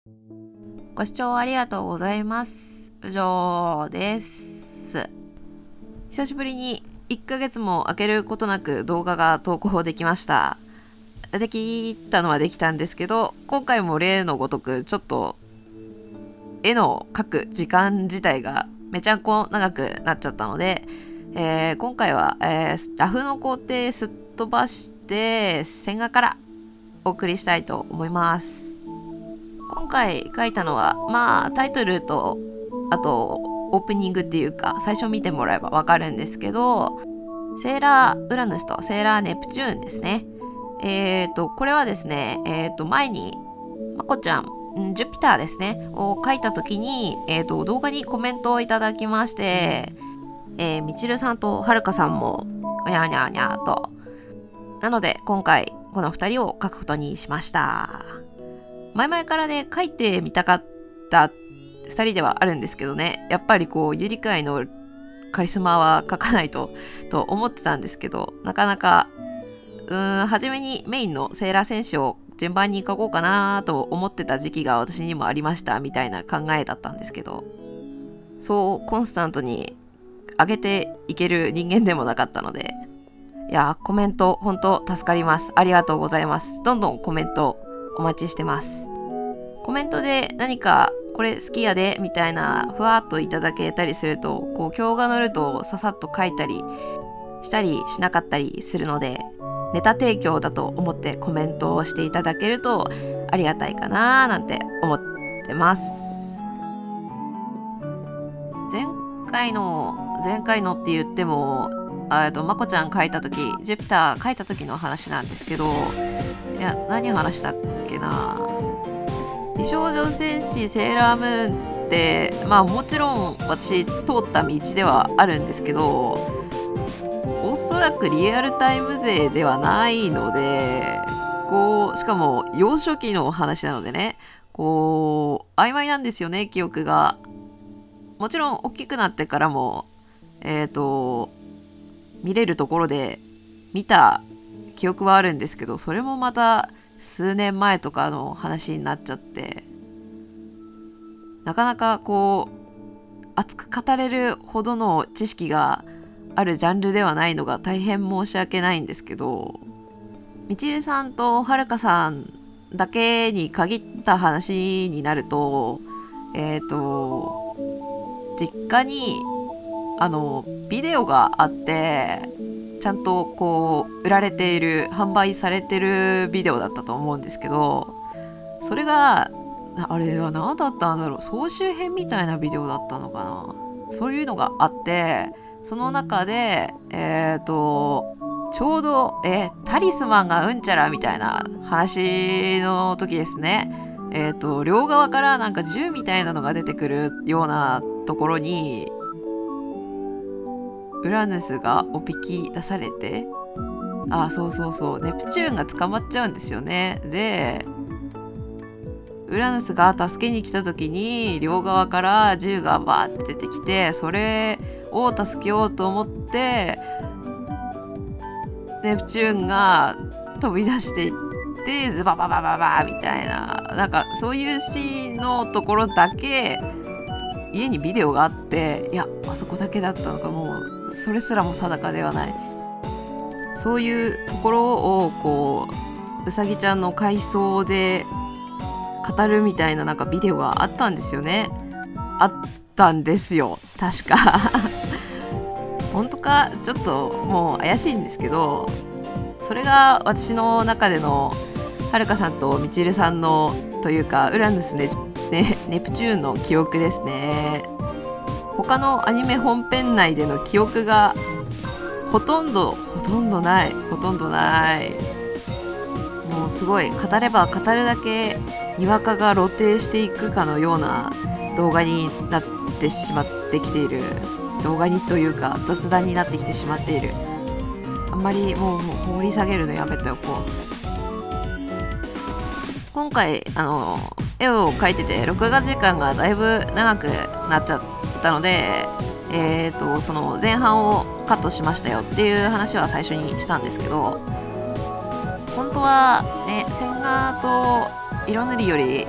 ご視聴ありがとうございます。うじょうです。久しぶりに1ヶ月も空けることなく動画が投稿できました。できたのはできたんですけど、今回も例のごとくちょっと絵の描く時間自体がめちゃんこ長くなっちゃったので、今回は、ラフの工程すっ飛ばして線画からお送りしたいと思います。今回書いたのはタイトルとあとオープニングっていうか最初見てもらえばわかるんですけど、セーラーウラヌスとセーラーネプチューンですね。これはですね、前にまこちゃんジュピターですねを書いた時に、動画にコメントをいただきまして、みちるさんとはるかさんもおにゃおにゃおにゃと、なので今回この2人を書くことにしました。前々からね書いてみたかった2人ではあるんですけどね、やっぱりこうゆりかいのカリスマは書かないと思ってたんですけど、なかなか初めにメインのセーラー戦士を順番に書こうかなと思ってた時期が私にもありましたみたいな考えだったんですけど、そうコンスタントに上げていける人間でもなかったので、いやコメント本当助かります。ありがとうございます。どんどんコメントお待ちしてます。コメントで何かこれ好きやでみたいなふわっといただけたりすると、こう今日が乗るとささっと書いたりしたりしなかったりするので、ネタ提供だと思ってコメントをしていただけるとありがたいかななんて思ってます。前回のって言ってもまこちゃん書いた時、ジュピター書いた時の話なんですけど、いや何話したっけな。美少女戦士セーラームーンってもちろん私通った道ではあるんですけど、おそらくリアルタイム勢ではないので、こうしかも幼少期の話なのでね、こう曖昧なんですよね、記憶が。もちろん大きくなってからも見れるところで見た記憶はあるんですけど、それもまた数年前とかの話になっちゃって、なかなかこう熱く語れるほどの知識があるジャンルではないのが大変申し訳ないんですけど、みちるさんとはるかさんだけに限った話になると、実家にビデオがあって、ちゃんとこう売られている販売されてるビデオだったと思うんですけど、それがあれは何だったんだろう、総集編みたいなビデオだったのかな。そういうのがあって、その中でちょうどタリスマンがうんちゃらみたいな話の時ですね。両側からなんか銃みたいなのが出てくるようなところにウラヌスがおびき出されて、そうネプチューンが捕まっちゃうんですよね。でウラヌスが助けに来た時に両側から銃がバーって出てきて、それを助けようと思ってネプチューンが飛び出していってズバババババみたいな、なんかそういうシーンのところだけ家にビデオがあって、いやあそこだけだったのか、もうそれすらも定かではない。そういうところをこううさぎちゃんの回想で語るみたいななんかビデオがあったんですよね。あったんですよ確か本当かちょっともう怪しいんですけど、それが私の中でのはるかさんとみちるさんのというかウラヌスネプチューンの記憶ですね。他のアニメ本編内での記憶がほとんどない。もうすごい語れば語るだけにわかが露呈していくかのような動画になってしまってきている、動画にというか雑談になってきてしまっている。あんまりもう掘り下げるのやめておこう。今回絵を描いてて録画時間がだいぶ長くなっちゃったので、その前半をカットしましたよっていう話は最初にしたんですけど、本当はね線画と色塗りより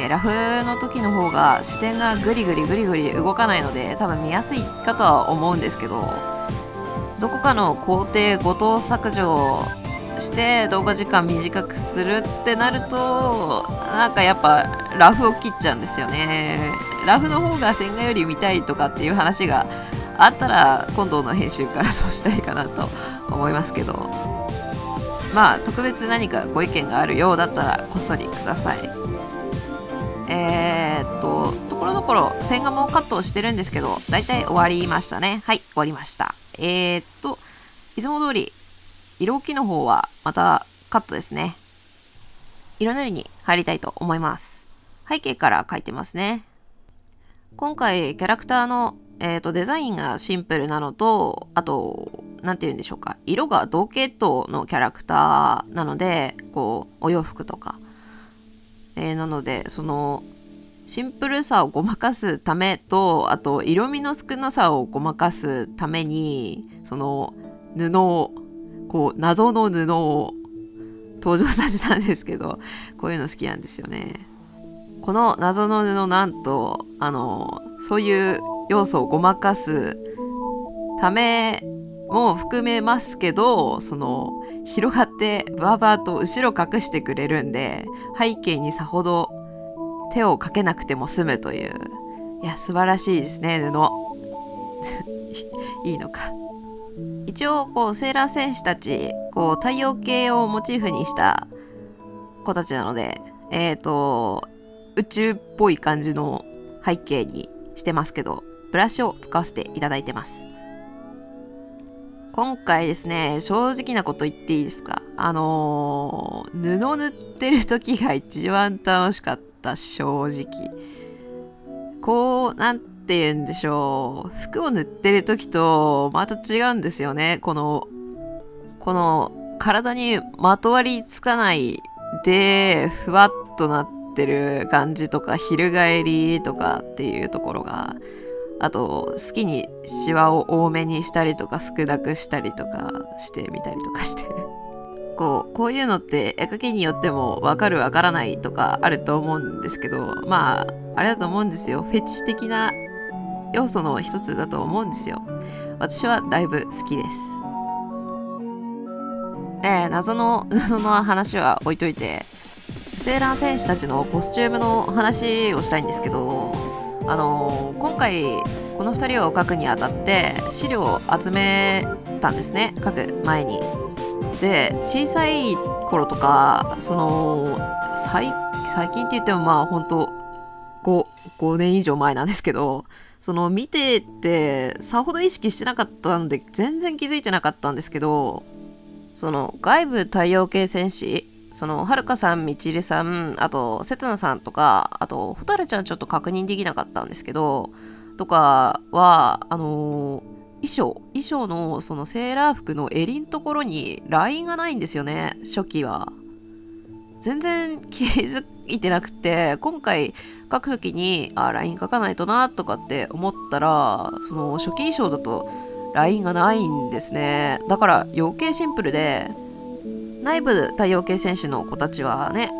ラフの時の方が視点がグリグリ動かないので多分見やすいかとは思うんですけど、どこかの工程ごと削除して動画時間短くするってなると、なんかやっぱラフを切っちゃうんですよね。ラフの方が線画より見たいとかっていう話があったら今度の編集からそうしたいかなと思いますけど、まあ特別何かご意見があるようだったらこっそりください。ところどころ線画もカットしてるんですけど、だいたい終わりましたね。はい、終わりました。いつも通り色置きの方はまたカットですね。色塗りに入りたいと思います。背景から描いてますね。今回キャラクターの、デザインがシンプルなのと、あとなんて言うんでしょうか、色が同系統のキャラクターなので、こうお洋服とか、なのでそのシンプルさをごまかすためと、あと色味の少なさをごまかすために、その布をこう謎の布を登場させたんですけど、こういうの好きなんですよね。この謎の布、なんとそういう要素をごまかすためも含めますけど、その広がってバーバーと後ろ隠してくれるんで、背景にさほど手をかけなくても済むという、いや素晴らしいですね、布いいのか。一応こうセーラー戦士たち、こう太陽系をモチーフにした子たちなので、宇宙っぽい感じの背景にしてますけど、ブラシを使わせていただいてます。今回ですね、正直なこと言っていいですか、布塗ってる時が一番楽しかった、正直。こうなんて言うんでしょう、服を塗ってる時とまた違うんですよね。この体にまとわりつかないでふわっとなってる感じとか、翻りとかっていうところが、あと好きにシワを多めにしたりとか少なくしたりとかしてみたりとかしてこういうのって絵描きによっても分かる分からないとかあると思うんですけど、まああれだと思うんですよ。フェチ的な要素の一つだと思うんですよ。私はだいぶ好きです。謎の布の話は置いといて、セーラー戦士たちのコスチュームの話をしたいんですけど、今回この2人を描くにあたって資料を集めたんですね、描く前に。で、小さい頃とか、その最近って言ってもまあ本当5年以上前なんですけど、その見ててさほど意識してなかったんで全然気づいてなかったんですけど、その外部太陽系戦士、そのはるかさん、みちるさん、あとせつなさんとか、あとほたるちゃんちょっと確認できなかったんですけどとかは、衣装のそのセーラー服の襟のところにラインがないんですよね。初期は全然気づいてなくて、今回書くときにライン書かないとなとかって思ったら、その初期衣装だとラインがないんですね。だから余計シンプルで、内部太陽系戦士の子たちはね、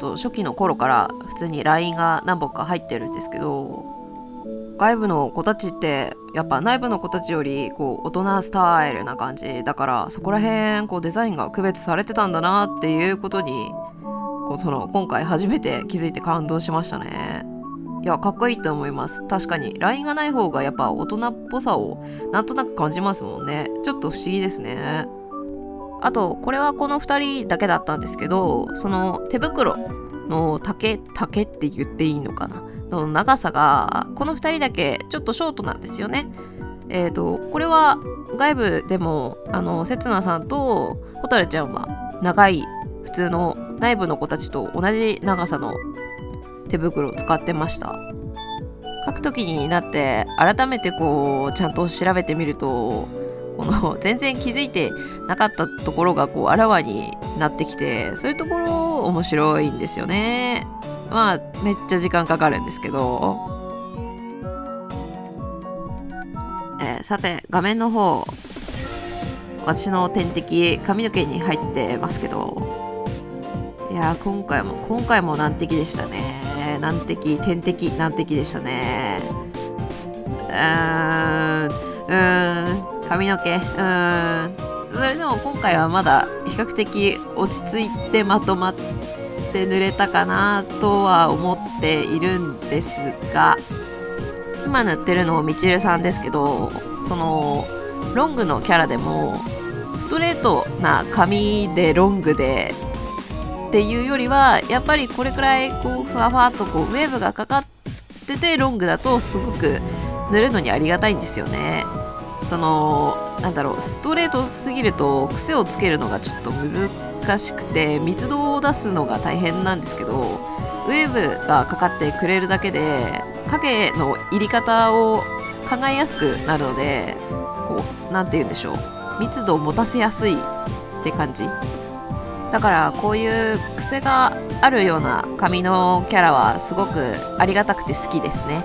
初期の頃から普通にラインが何本か入ってるんですけど、外部の子たちってやっぱ内部の子たちよりこう大人スタイルな感じだから、そこら辺こうデザインが区別されてたんだなっていうことに、今回初めて気づいて感動しましたね。いや、かっこいいと思います。確かにラインがない方がやっぱ大人っぽさをなんとなく感じますもんね。ちょっと不思議ですね。あとこれはこの2人だけだったんですけど、その手袋の丈って言っていいのかなの長さがこの2人だけちょっとショートなんですよね。これは外部でもせつなさんとほたるちゃんは長い普通の内部の子たちと同じ長さの手袋を使ってました。書く時になって改めてこうちゃんと調べてみると、この全然気づいてなかったところがこうあらわになってきて、そういうところ面白いんですよね。まあめっちゃ時間かかるんですけど、さて画面の方、私の天敵髪の毛に入ってますけど、いや今回も難敵でしたね。難敵天敵難敵でしたね。髪の毛それでも今回はまだ比較的落ち着いてまとまって塗れたかなとは思っているんですが、今塗ってるのみちるさんですけど、そのロングのキャラでもストレートな髪でロングでっていうよりは、やっぱりこれくらいこうふわふわっとこうウェーブがかかっててロングだとすごく塗るのにありがたいんですよね。ストレートすぎると癖をつけるのがちょっと難しくて密度を出すのが大変なんですけど、ウェーブがかかってくれるだけで影の入り方を考えやすくなるので、こうなんて言うんでしょう、密度を持たせやすいって感じだから、こういう癖があるような髪のキャラはすごくありがたくて好きですね。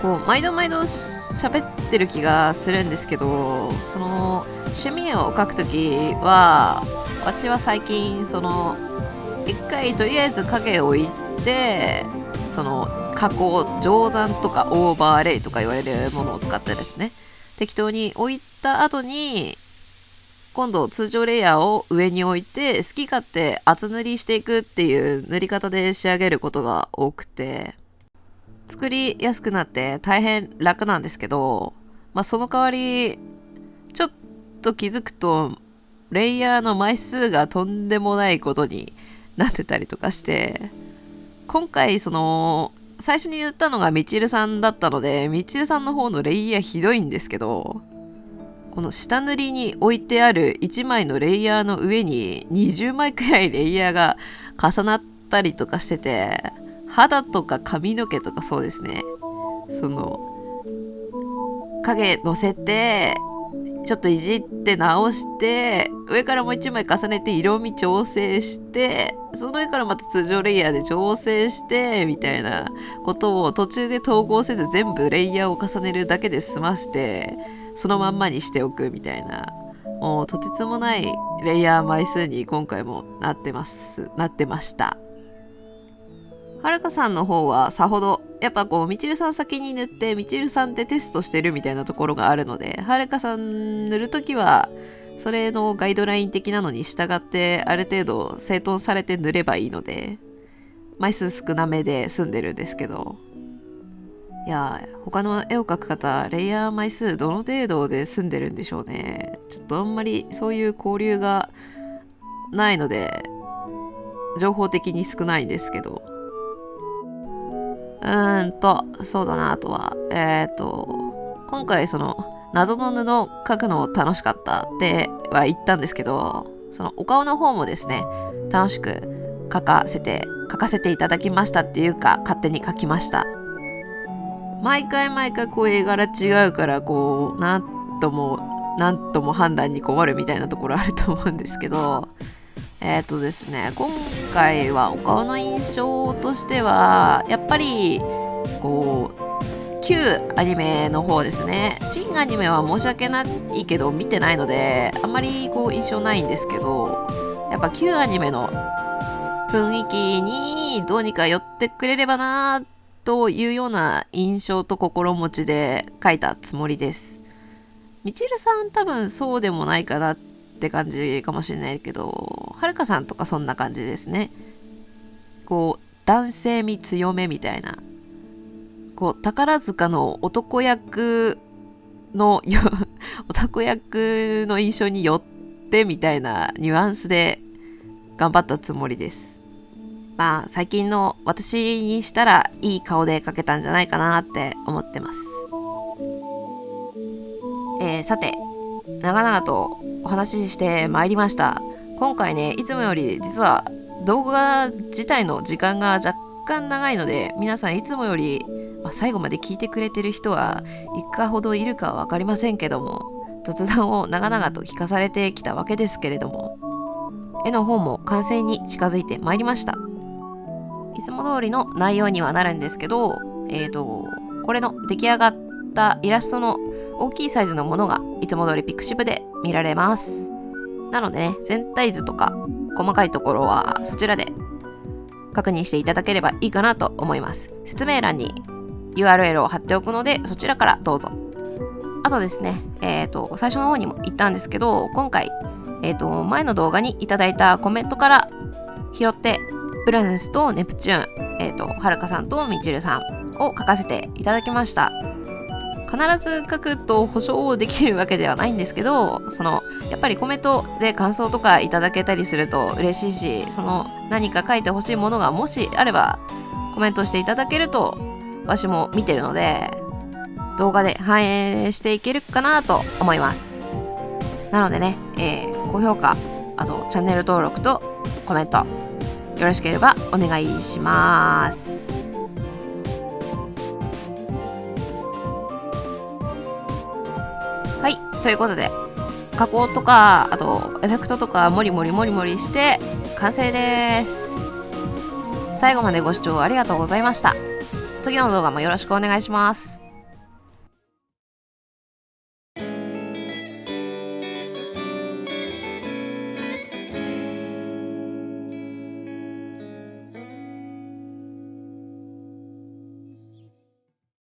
こう毎度毎度喋ってる気がするんですけど、その趣味を描くときは、私は最近一回とりあえず影を置いて、加工定山とかオーバーレイとか言われるものを使ってですね、適当に置いた後に今度通常レイヤーを上に置いて好き勝手厚塗りしていくっていう塗り方で仕上げることが多くて、作りやすくなって大変楽なんですけど、その代わりちょっと気づくとレイヤーの枚数がとんでもないことになってたりとかして、今回最初に塗ったのがみちるさんだったので、みちるさんの方のレイヤーひどいんですけど、この下塗りに置いてある1枚のレイヤーの上に20枚くらいレイヤーが重なったりとかしてて、肌とか髪の毛とかそうですね、影のせてちょっといじって直して上からもう1枚重ねて色味調整して、その上からまた通常レイヤーで調整してみたいなことを途中で統合せず全部レイヤーを重ねるだけで済ませて、そのまんまにしておくみたいな、もうとてつもないレイヤー枚数に今回もなってました。はるかさんの方はさほど、やっぱみちるさん先に塗ってみちるさんでテストしてるみたいなところがあるので、はるかさん塗るときはそれのガイドライン的なのに従ってある程度整頓されて塗ればいいので、枚数少なめで済んでるんですけど、いや他の絵を描く方レイヤー枚数どの程度で済んでるんでしょうね。ちょっとあんまりそういう交流がないので情報的に少ないんですけど、そうだな、あとは今回謎の布を描くの楽しかったっては言ったんですけど、お顔の方もですね楽しく描かせていただきましたっていうか、勝手に描きました。毎回絵柄違うからなんとも判断に困るみたいなところあると思うんですけど、ですね、今回はお顔の印象としてはやっぱり旧アニメの方ですね。新アニメは申し訳ないけど見てないのであんまり印象ないんですけど、やっぱ旧アニメの雰囲気にどうにか寄ってくれればなというような印象と心持ちで描いたつもりです。みちるさん多分そうでもないかなって感じかもしれないけど、はるかさんとかそんな感じですね。男性味強めみたいな、宝塚の男役の印象によってみたいなニュアンスで頑張ったつもりです。最近の私にしたらいい顔で描けたんじゃないかなって思ってます。さて長々とお話ししてまいりました。今回ね、いつもより実は動画自体の時間が若干長いので、皆さんいつもより、最後まで聞いてくれてる人はいかほどいるかは分かりませんけども、雑談を長々と聞かされてきたわけですけれども、絵の方も完成に近づいてまいりました。いつも通りの内容にはなるんですけど、これの出来上がったイラストの大きいサイズのものがいつも通りピクシブで見られます。なのでね、全体図とか細かいところはそちらで確認していただければいいかなと思います。説明欄に URL を貼っておくのでそちらからどうぞ。あとですね、最初の方にも言ったんですけど、今回、前の動画にいただいたコメントから拾ってウラヌスとネプチューン、はるかさんとみちるさんを書かせていただきました。必ず書くと保証できるわけではないんですけど、やっぱりコメントで感想とかいただけたりすると嬉しいし、何か書いてほしいものがもしあればコメントしていただけるとわしも見てるので動画で反映していけるかなと思います。なのでね、高評価、あとチャンネル登録とコメントよろしければお願いします。はい、ということで加工とかあとエフェクトとかもりもりして完成です。最後までご視聴ありがとうございました。次の動画もよろしくお願いします。